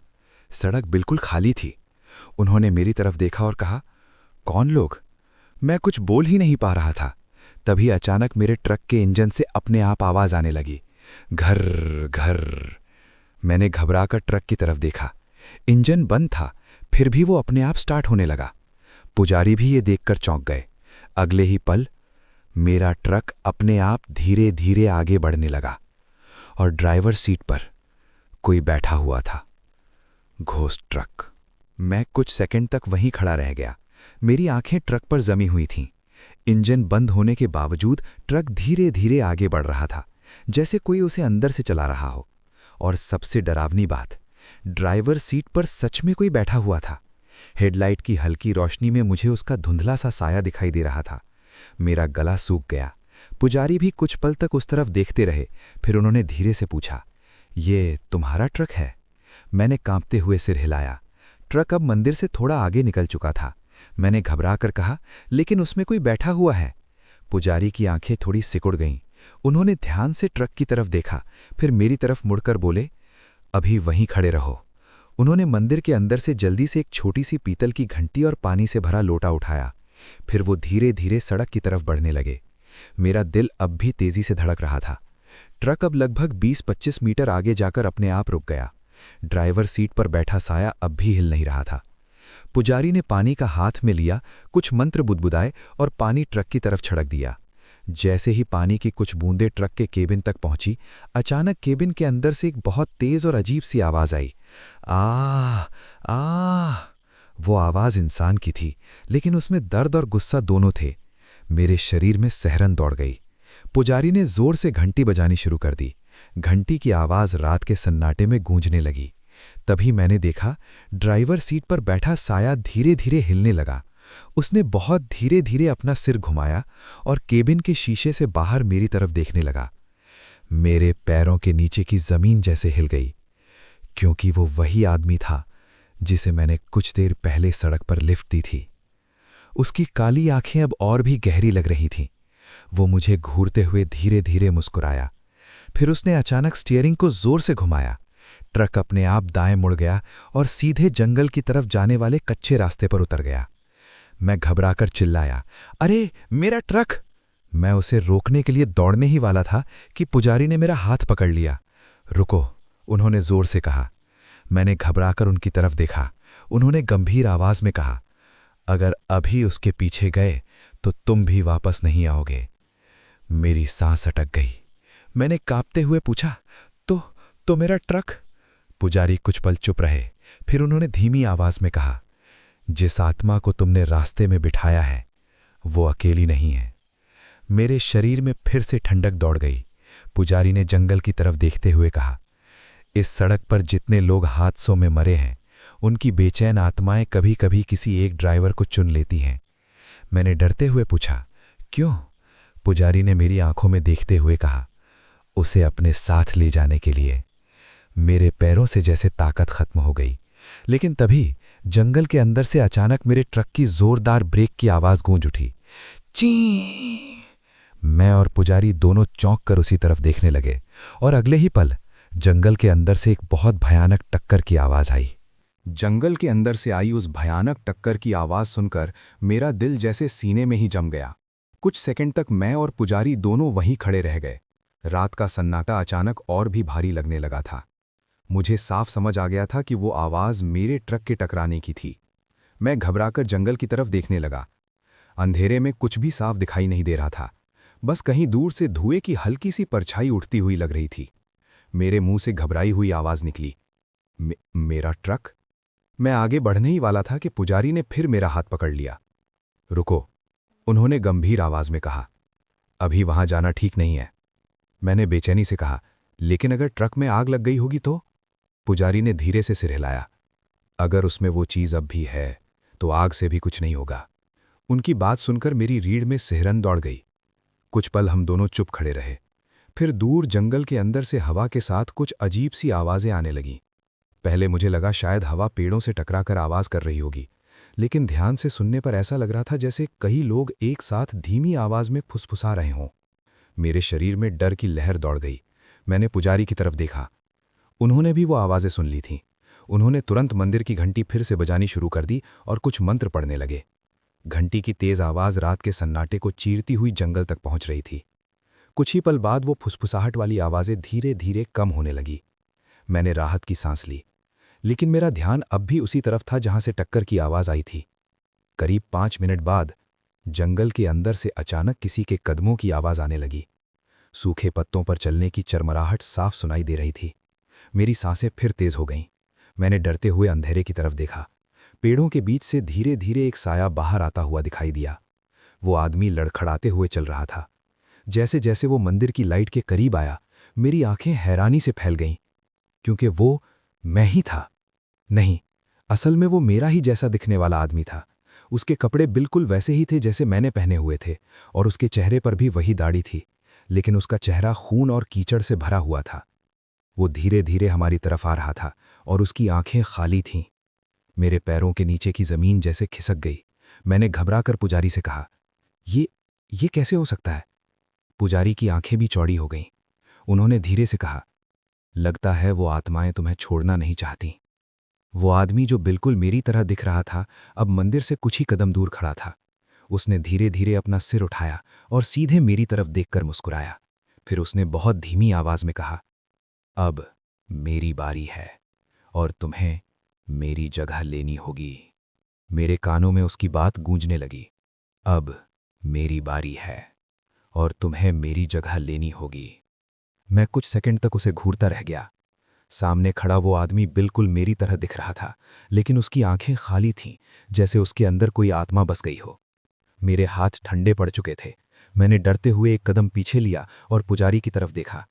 सड़क बिल्कुल खाली थी। उन्होंने मेरी तरफ देखा और कहा, कौन लोग? मैं कुछ बोल ही नहीं पा रहा था। तभी अचानक मेरे ट्रक के इंजन से अपने आप आवाज आने लगी, घर घर। मैंने घबराकर ट्रक की तरफ देखा। इंजन बंद था, फिर भी वो अपने आप स्टार्ट होने लगा। पुजारी भी ये देखकर चौंक गए। अगले ही पल मेरा ट्रक अपने आप धीरे धीरे आगे बढ़ने लगा और ड्राइवर सीट पर कोई बैठा हुआ था। Ghost truck. मैं कुछ सेकंड तक वहीं खड़ा रह गया। मेरी आंखें ट्रक पर जमी हुई थीं। इंजन बंद होने के बावजूद ट्रक धीरे धीरे आगे बढ़ रहा था, जैसे कोई उसे अंदर से चला रहा हो। और सबसे डरावनी बात, ड्राइवर सीट पर सच में कोई बैठा हुआ था। हेडलाइट की हल्की रोशनी में मुझे उसका धुंधला सा साया दिखाई दे रहा था। मेरा गला सूख गया। पुजारी भी कुछ पल तक उस तरफ देखते रहे, फिर उन्होंने धीरे से पूछा, ये तुम्हारा ट्रक है? मैंने कांपते हुए सिर हिलाया। ट्रक अब मंदिर से थोड़ा आगे निकल चुका था। मैंने घबरा कर कहा, लेकिन उसमें कोई बैठा हुआ है। पुजारी की आंखें थोड़ी सिकुड़ गईं। उन्होंने ध्यान से ट्रक की तरफ देखा, फिर मेरी तरफ मुड़कर बोले, अभी वहीं खड़े रहो। उन्होंने मंदिर के अंदर से जल्दी से एक छोटी सी पीतल की घंटी और पानी से भरा लोटा उठाया। फिर वो धीरे धीरे सड़क की तरफ बढ़ने लगे। मेरा दिल अब भी तेजी से धड़क रहा था। ट्रक अब लगभग 20-25 मीटर आगे जाकर अपने आप रुक गया। ड्राइवर सीट पर बैठा साया अब भी हिल नहीं रहा था। पुजारी ने पानी का हाथ में लिया, कुछ मंत्र बुदबुदाए और पानी ट्रक की तरफ छिड़क दिया। जैसे ही पानी की कुछ बूंदें ट्रक के केबिन तक पहुंची, अचानक केबिन के अंदर से एक बहुत तेज और अजीब सी आवाज आई, आ आ। वो आवाज इंसान की थी, लेकिन उसमें दर्द और गुस्सा दोनों थे। मेरे शरीर में सिहरन दौड़ गई। पुजारी ने जोर से घंटी बजानी शुरू कर दी। घंटी की आवाज रात के सन्नाटे में गूंजने लगी। तभी मैंने देखा ड्राइवर सीट पर बैठा साया धीरे धीरे हिलने लगा। उसने बहुत धीरे धीरे अपना सिर घुमाया और केबिन के शीशे से बाहर मेरी तरफ देखने लगा। मेरे पैरों के नीचे की जमीन जैसे हिल गई, क्योंकि वो वही आदमी था जिसे मैंने कुछ देर पहले सड़क पर लिफ्ट दी थी। उसकी काली आंखें अब और भी गहरी लग रही थीं। वो मुझे घूरते हुए धीरे धीरे मुस्कुराया। फिर उसने अचानक स्टीयरिंग को जोर से घुमाया। ट्रक अपने आप दाएं मुड़ गया और सीधे जंगल की तरफ जाने वाले कच्चे रास्ते पर उतर गया। मैं घबराकर चिल्लाया, अरे मेरा ट्रक! मैं उसे रोकने के लिए दौड़ने ही वाला था कि पुजारी ने मेरा हाथ पकड़ लिया। रुको, उन्होंने जोर से कहा। मैंने घबराकर उनकी तरफ देखा। उन्होंने गंभीर आवाज में कहा, अगर अभी उसके पीछे गए तो तुम भी वापस नहीं आओगे। मेरी सांस अटक गई। मैंने कांपते हुए पूछा, तो मेरा ट्रक? पुजारी कुछ पल चुप रहे। फिर उन्होंने धीमी आवाज में कहा, जिस आत्मा को तुमने रास्ते में बिठाया है वो अकेली नहीं है। मेरे शरीर में फिर से ठंडक दौड़ गई। पुजारी ने जंगल की तरफ देखते हुए कहा, इस सड़क पर जितने लोग हादसों में मरे हैं उनकी बेचैन आत्माएं कभी कभी किसी एक ड्राइवर को चुन लेती हैं। मैंने डरते हुए पूछा, क्यों? पुजारी ने मेरी आंखों में देखते हुए कहा, उसे अपने साथ ले जाने के लिए। मेरे पैरों से जैसे ताकत खत्म हो गई। लेकिन तभी जंगल के अंदर से अचानक मेरे ट्रक की जोरदार ब्रेक की आवाज गूंज उठी। ची! मैं और पुजारी दोनों चौंक कर उसी तरफ देखने लगे और अगले ही पल जंगल के अंदर से एक बहुत भयानक टक्कर की आवाज आई। जंगल के अंदर से आई उस भयानक टक्कर की आवाज सुनकर मेरा दिल जैसे सीने में ही जम गया। कुछ सेकंड तक मैं और पुजारी दोनों वहीं खड़े रह गए। रात का सन्नाटा अचानक और भी भारी लगने लगा था। मुझे साफ समझ आ गया था कि वो आवाज मेरे ट्रक के टकराने की थी। मैं घबराकर जंगल की तरफ देखने लगा। अंधेरे में कुछ भी साफ दिखाई नहीं दे रहा था। बस कहीं दूर से धुएं की हल्की सी परछाई उठती हुई लग रही थी। मेरे मुंह से घबराई हुई आवाज निकली, मेरा ट्रक? मैं आगे बढ़ने ही वाला था कि पुजारी ने फिर मेरा हाथ पकड़ लिया। रुको, उन्होंने गंभीर आवाज में कहा, अभी वहां जाना ठीक नहीं है। मैंने बेचैनी से कहा, लेकिन अगर ट्रक में आग लग गई होगी तो? पुजारी ने धीरे से सिर हिलाया, अगर उसमें वो चीज अब भी है तो आग से भी कुछ नहीं होगा। उनकी बात सुनकर मेरी रीढ़ में सिहरन दौड़ गई। कुछ पल हम दोनों चुप खड़े रहे। फिर दूर जंगल के अंदर से हवा के साथ कुछ अजीब सी आवाजें आने लगीं। पहले मुझे लगा शायद हवा पेड़ों से टकराकर आवाज कर रही होगी, लेकिन ध्यान से सुनने पर ऐसा लग रहा था जैसे कई लोग एक साथ धीमी आवाज में फुसफुसा रहे हों। मेरे शरीर में डर की लहर दौड़ गई। मैंने पुजारी की तरफ देखा। उन्होंने भी वो आवाजें सुन ली थीं। उन्होंने तुरंत मंदिर की घंटी फिर से बजानी शुरू कर दी और कुछ मंत्र पढ़ने लगे। घंटी की तेज आवाज रात के सन्नाटे को चीरती हुई जंगल तक पहुंच रही थी। कुछ ही पल बाद वो फुसफुसाहट वाली आवाजें धीरे धीरे कम होने लगी। मैंने राहत की सांस ली, लेकिन मेरा ध्यान अब भी उसी तरफ था जहां से टक्कर की आवाज आई थी। करीब 5 मिनट बाद जंगल के अंदर से अचानक किसी के कदमों की आवाज आने लगी। सूखे पत्तों पर चलने की चरमराहट साफ सुनाई दे रही थी। मेरी सांसें फिर तेज हो गईं। मैंने डरते हुए अंधेरे की तरफ देखा। पेड़ों के बीच से धीरे धीरे एक साया बाहर आता हुआ दिखाई दिया। वो आदमी लड़खड़ाते हुए चल रहा था। जैसे जैसे वो मंदिर की लाइट के करीब आया, मेरी आंखें हैरानी से फैल गईं, क्योंकि वो मैं ही था। नहीं, असल में वो मेरा ही जैसा दिखने वाला आदमी था। उसके कपड़े बिल्कुल वैसे ही थे जैसे मैंने पहने हुए थे, और उसके चेहरे पर भी वही दाढ़ी थी, लेकिन उसका चेहरा खून और कीचड़ से भरा हुआ था। वो धीरे धीरे हमारी तरफ आ रहा था और उसकी आंखें खाली थीं। मेरे पैरों के नीचे की जमीन जैसे खिसक गई। मैंने घबराकर पुजारी से कहा, ये कैसे हो सकता है? पुजारी की आंखें भी चौड़ी हो गईं। उन्होंने धीरे से कहा, लगता है वो आत्माएं तुम्हें छोड़ना नहीं चाहती। वो आदमी जो बिल्कुल मेरी तरह दिख रहा था, अब मंदिर से कुछ ही कदम दूर खड़ा था। उसने धीरे धीरे अपना सिर उठाया और सीधे मेरी तरफ देखकर मुस्कुराया। फिर उसने बहुत धीमी आवाज में कहा, अब मेरी बारी है और तुम्हें मेरी जगह लेनी होगी। मेरे कानों में उसकी बात गूंजने लगी, अब मेरी बारी है और तुम्हें मेरी जगह लेनी होगी। मैं कुछ सेकंड तक उसे घूरता रह गया। सामने खड़ा वो आदमी बिल्कुल मेरी तरह दिख रहा था, लेकिन उसकी आंखें खाली थीं, जैसे उसके अंदर कोई आत्मा बस गई हो। मेरे हाथ ठंडे पड़ चुके थे। मैंने डरते हुए एक कदम पीछे लिया और पुजारी की तरफ देखा।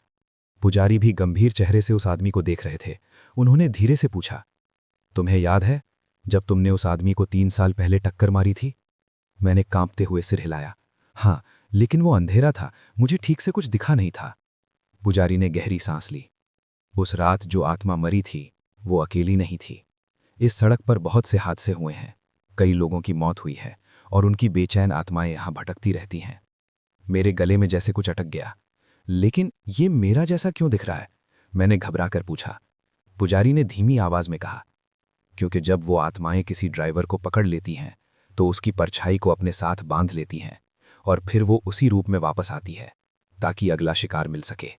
पुजारी भी गंभीर चेहरे से उस आदमी को देख रहे थे। उन्होंने धीरे से पूछा, तुम्हें याद है जब तुमने उस आदमी को 3 साल पहले टक्कर मारी थी? मैंने कांपते हुए सिर हिलाया। हाँ, लेकिन वो अंधेरा था, मुझे ठीक से कुछ दिखा नहीं था। पुजारी ने गहरी सांस ली। उस रात जो आत्मा मरी थी वो अकेली नहीं थी। इस सड़क पर बहुत से हादसे हुए हैं, कई लोगों की मौत हुई है और उनकी बेचैन आत्माएं यहां भटकती रहती हैं। मेरे गले में जैसे कुछ अटक गया। लेकिन ये मेरा जैसा क्यों दिख रहा है? मैंने घबराकर पूछा। पुजारी ने धीमी आवाज में कहा, क्योंकि जब वो आत्माएं किसी ड्राइवर को पकड़ लेती हैं तो उसकी परछाई को अपने साथ बांध लेती हैं और फिर वो उसी रूप में वापस आती है ताकि अगला शिकार मिल सके।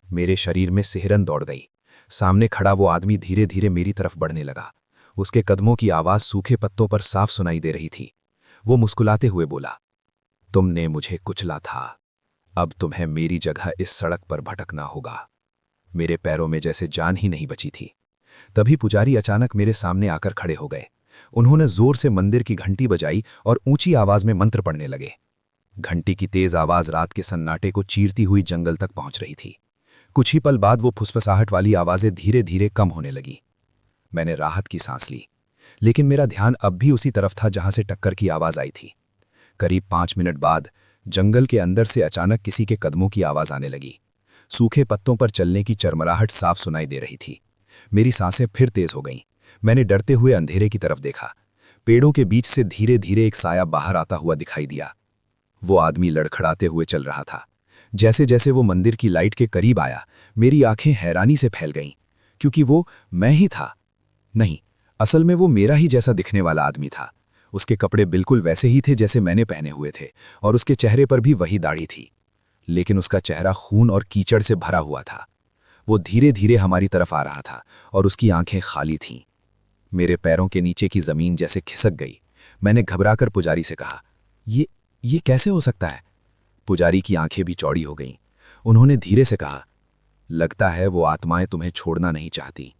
मेरे शरीर में सिहरन दौड़ गई। सामने खड़ा वो आदमी धीरे धीरे मेरी तरफ बढ़ने लगा। उसके कदमों की आवाज सूखे पत्तों पर साफ सुनाई दे रही थी। वो मुस्कुराते हुए बोला, तुमने मुझे कुचला था, अब तुम्हें मेरी जगह इस सड़क पर भटकना होगा। मेरे पैरों में जैसे जान ही नहीं बची थी। तभी पुजारी अचानक मेरे सामने आकर खड़े हो गए। उन्होंने जोर से मंदिर की घंटी बजाई और ऊंची आवाज में मंत्र पढ़ने लगे। घंटी की तेज आवाज रात के सन्नाटे को चीरती हुई जंगल तक पहुंच रही थी। कुछ ही पल बाद वो फुसफुसाहट वाली आवाजें धीरे धीरे कम होने लगी। मैंने राहत की सांस ली, लेकिन मेरा ध्यान अब भी उसी तरफ था जहां से टक्कर की आवाज आई थी। करीब 5 मिनट बाद जंगल के अंदर से अचानक किसी के कदमों की आवाज आने लगी। सूखे पत्तों पर चलने की चरमराहट साफ सुनाई दे रही थी। मेरी सांसें फिर तेज हो गईं। मैंने डरते हुए अंधेरे की तरफ देखा। पेड़ों के बीच से धीरे धीरे एक साया बाहर आता हुआ दिखाई दिया। वो आदमी लड़खड़ाते हुए चल रहा था। जैसे जैसे वो मंदिर की लाइट के करीब आया, मेरी आंखें हैरानी से फैल गईं, क्योंकि वो मैं ही था। नहीं, असल में वो मेरा ही जैसा दिखने वाला आदमी था। उसके कपड़े बिल्कुल वैसे ही थे जैसे मैंने पहने हुए थे और उसके चेहरे पर भी वही दाढ़ी थी, लेकिन उसका चेहरा खून और कीचड़ से भरा हुआ था। वो धीरे धीरे हमारी तरफ आ रहा था और उसकी आंखें खाली थीं। मेरे पैरों के नीचे की जमीन जैसे खिसक गई। मैंने घबराकर पुजारी से कहा, ये कैसे हो सकता है? पुजारी की आंखें भी चौड़ी हो गईं। उन्होंने धीरे से कहा, लगता है वो आत्माएं तुम्हें छोड़ना नहीं चाहती।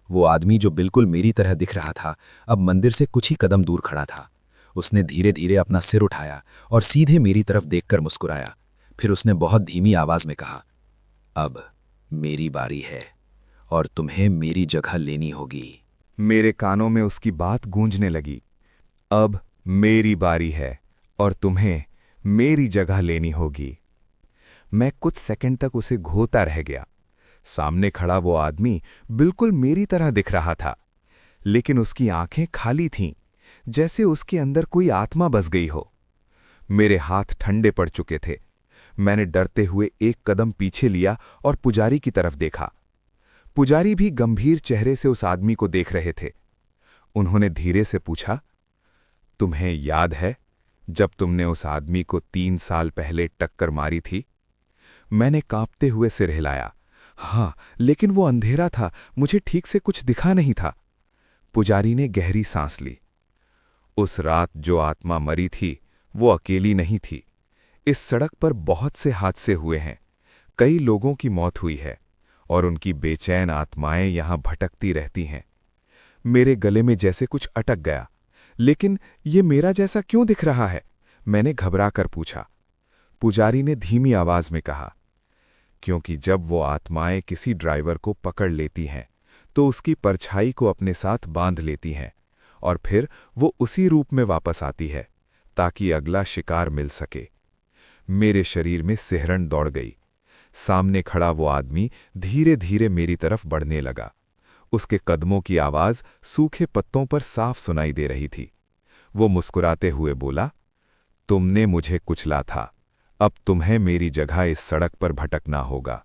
वो आदमी जो बिल्कुल मेरी तरह दिख रहा था अब मंदिर से कुछ ही कदम दूर खड़ा था। उसने धीरे धीरे अपना सिर उठाया और सीधे मेरी तरफ देखकर मुस्कुराया। फिर उसने बहुत धीमी आवाज में कहा, अब मेरी बारी है और तुम्हें मेरी जगह लेनी होगी। मेरे कानों में उसकी बात गूंजने लगी, अब मेरी बारी है और तुम्हें मेरी जगह लेनी होगी। मैं कुछ सेकंड तक उसे घोता रह गया। सामने खड़ा वो आदमी बिल्कुल मेरी तरह दिख रहा था, लेकिन उसकी आंखें खाली थीं, जैसे उसके अंदर कोई आत्मा बस गई हो। मेरे हाथ ठंडे पड़ चुके थे। मैंने डरते हुए एक कदम पीछे लिया और पुजारी की तरफ देखा। पुजारी भी गंभीर चेहरे से उस आदमी को देख रहे थे। उन्होंने धीरे से पूछा, तुम्हें याद है जब तुमने उस आदमी को 3 साल पहले टक्कर मारी थी? मैंने कांपते हुए सिर हिलाया। हाँ, लेकिन वो अंधेरा था, मुझे ठीक से कुछ दिखा नहीं था। पुजारी ने गहरी सांस ली। उस रात जो आत्मा मरी थी वो अकेली नहीं थी। इस सड़क पर बहुत से हादसे हुए हैं, कई लोगों की मौत हुई है और उनकी बेचैन आत्माएं यहां भटकती रहती हैं। मेरे गले में जैसे कुछ अटक गया। लेकिन ये मेरा जैसा क्यों दिख रहा है? मैंने घबरा कर पूछा। पुजारी ने धीमी आवाज में कहा, क्योंकि जब वो आत्माएं किसी ड्राइवर को पकड़ लेती हैं तो उसकी परछाई को अपने साथ बांध लेती हैं और फिर वो उसी रूप में वापस आती है ताकि अगला शिकार मिल सके। मेरे शरीर में सिहरन दौड़ गई। सामने खड़ा वो आदमी धीरे धीरे मेरी तरफ बढ़ने लगा। उसके कदमों की आवाज सूखे पत्तों पर साफ सुनाई दे रही थी। वो मुस्कुराते हुए बोला, तुमने मुझे कुचला था, अब तुम्हें मेरी जगह इस सड़क पर भटकना होगा।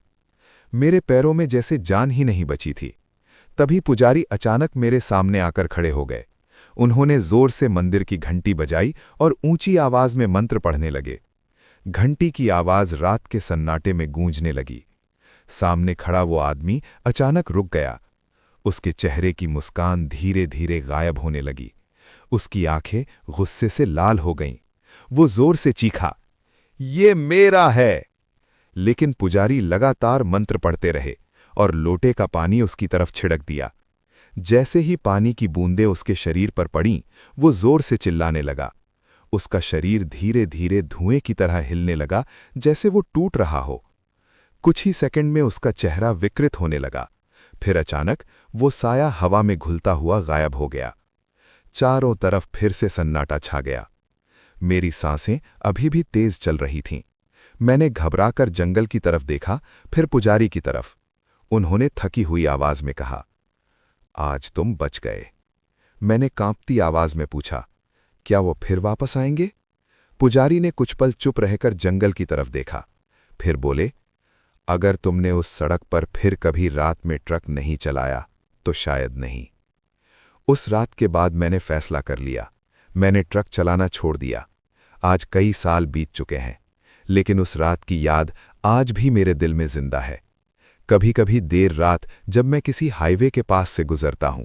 मेरे पैरों में जैसे जान ही नहीं बची थी। तभी पुजारी अचानक मेरे सामने आकर खड़े हो गए। उन्होंने जोर से मंदिर की घंटी बजाई और ऊंची आवाज में मंत्र पढ़ने लगे। घंटी की आवाज रात के सन्नाटे में गूंजने लगी। सामने खड़ा वो आदमी अचानक रुक गया। उसके चेहरे की मुस्कान धीरे धीरे गायब होने लगी। उसकी आंखें गुस्से से लाल हो गईं। वो जोर से चीखा, ये मेरा है। लेकिन पुजारी लगातार मंत्र पढ़ते रहे और लोटे का पानी उसकी तरफ छिड़क दिया। जैसे ही पानी की बूंदें उसके शरीर पर पड़ीं, वो जोर से चिल्लाने लगा। उसका शरीर धीरे धीरे धुएं की तरह हिलने लगा, जैसे वो टूट रहा हो। कुछ ही सेकंड में उसका चेहरा विकृत होने लगा। फिर अचानक वो साया हवा में घुलता हुआ गायब हो गया। चारों तरफ फिर से सन्नाटा छा गया। मेरी सांसें अभी भी तेज चल रही थीं। मैंने घबराकर जंगल की तरफ देखा, फिर पुजारी की तरफ। उन्होंने थकी हुई आवाज में कहा, आज तुम बच गए। मैंने कांपती आवाज में पूछा, क्या वो फिर वापस आएंगे? पुजारी ने कुछ पल चुप रहकर जंगल की तरफ देखा, फिर बोले, अगर तुमने उस सड़क पर फिर कभी रात में ट्रक नहीं चलाया तो शायद नहीं। उस रात के बाद मैंने फैसला कर लिया, मैंने ट्रक चलाना छोड़ दिया। आज कई साल बीत चुके हैं, लेकिन उस रात की याद आज भी मेरे दिल में जिंदा है। कभी कभी देर रात जब मैं किसी हाईवे के पास से गुजरता हूं,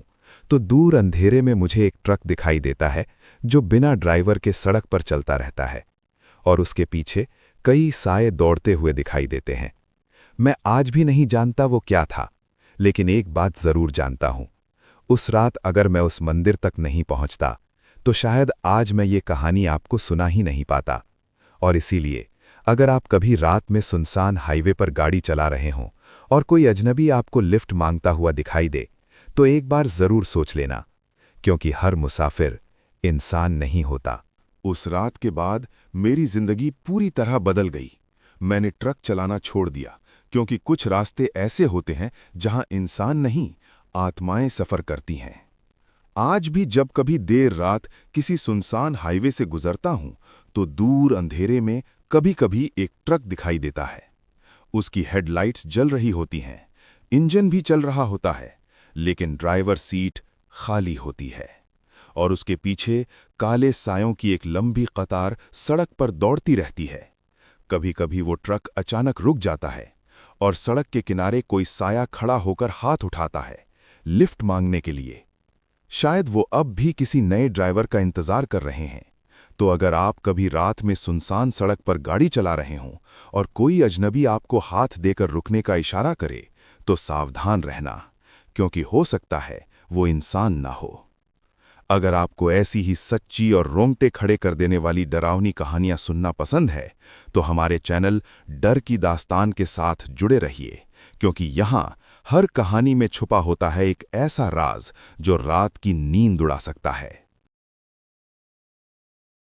तो दूर अंधेरे में मुझे एक ट्रक दिखाई देता है जो बिना ड्राइवर के सड़क पर चलता रहता है, और उसके पीछे कई साए दौड़ते हुए दिखाई देते हैं। मैं आज भी नहीं जानता वो क्या था, लेकिन एक बात जरूर जानता हूं, उस रात अगर मैं उस मंदिर तक नहीं पहुंचता तो शायद आज मैं ये कहानी आपको सुना ही नहीं पाता। और इसीलिए अगर आप कभी रात में सुनसान हाईवे पर गाड़ी चला रहे हों और कोई अजनबी आपको लिफ्ट मांगता हुआ दिखाई दे, तो एक बार जरूर सोच लेना, क्योंकि हर मुसाफिर इंसान नहीं होता। उस रात के बाद मेरी जिंदगी पूरी तरह बदल गई। मैंने ट्रक चलाना छोड़ दिया, क्योंकि कुछ रास्ते ऐसे होते हैं जहां इंसान नहीं, आत्माएं सफर करती हैं। आज भी जब कभी देर रात किसी सुनसान हाईवे से गुजरता हूं, तो दूर अंधेरे में कभी कभी एक ट्रक दिखाई देता है। उसकी हेडलाइट्स जल रही होती हैं, इंजन भी चल रहा होता है, लेकिन ड्राइवर सीट खाली होती है, और उसके पीछे काले सायों की एक लंबी कतार सड़क पर दौड़ती रहती है। कभी कभी वो ट्रक अचानक रुक जाता है और सड़क के किनारे कोई साया खड़ा होकर हाथ उठाता है, लिफ्ट मांगने के लिए। शायद वो अब भी किसी नए ड्राइवर का इंतजार कर रहे हैं। तो अगर आप कभी रात में सुनसान सड़क पर गाड़ी चला रहे हों और कोई अजनबी आपको हाथ देकर रुकने का इशारा करे, तो सावधान रहना, क्योंकि हो सकता है वो इंसान ना हो। अगर आपको ऐसी ही सच्ची और रोंगटे खड़े कर देने वाली डरावनी कहानियां सुनना पसंद है, तो हमारे चैनल डर की दास्तान के साथ जुड़े रहिए, क्योंकि यहां हर कहानी में छुपा होता है एक ऐसा राज जो रात की नींद उड़ा सकता है।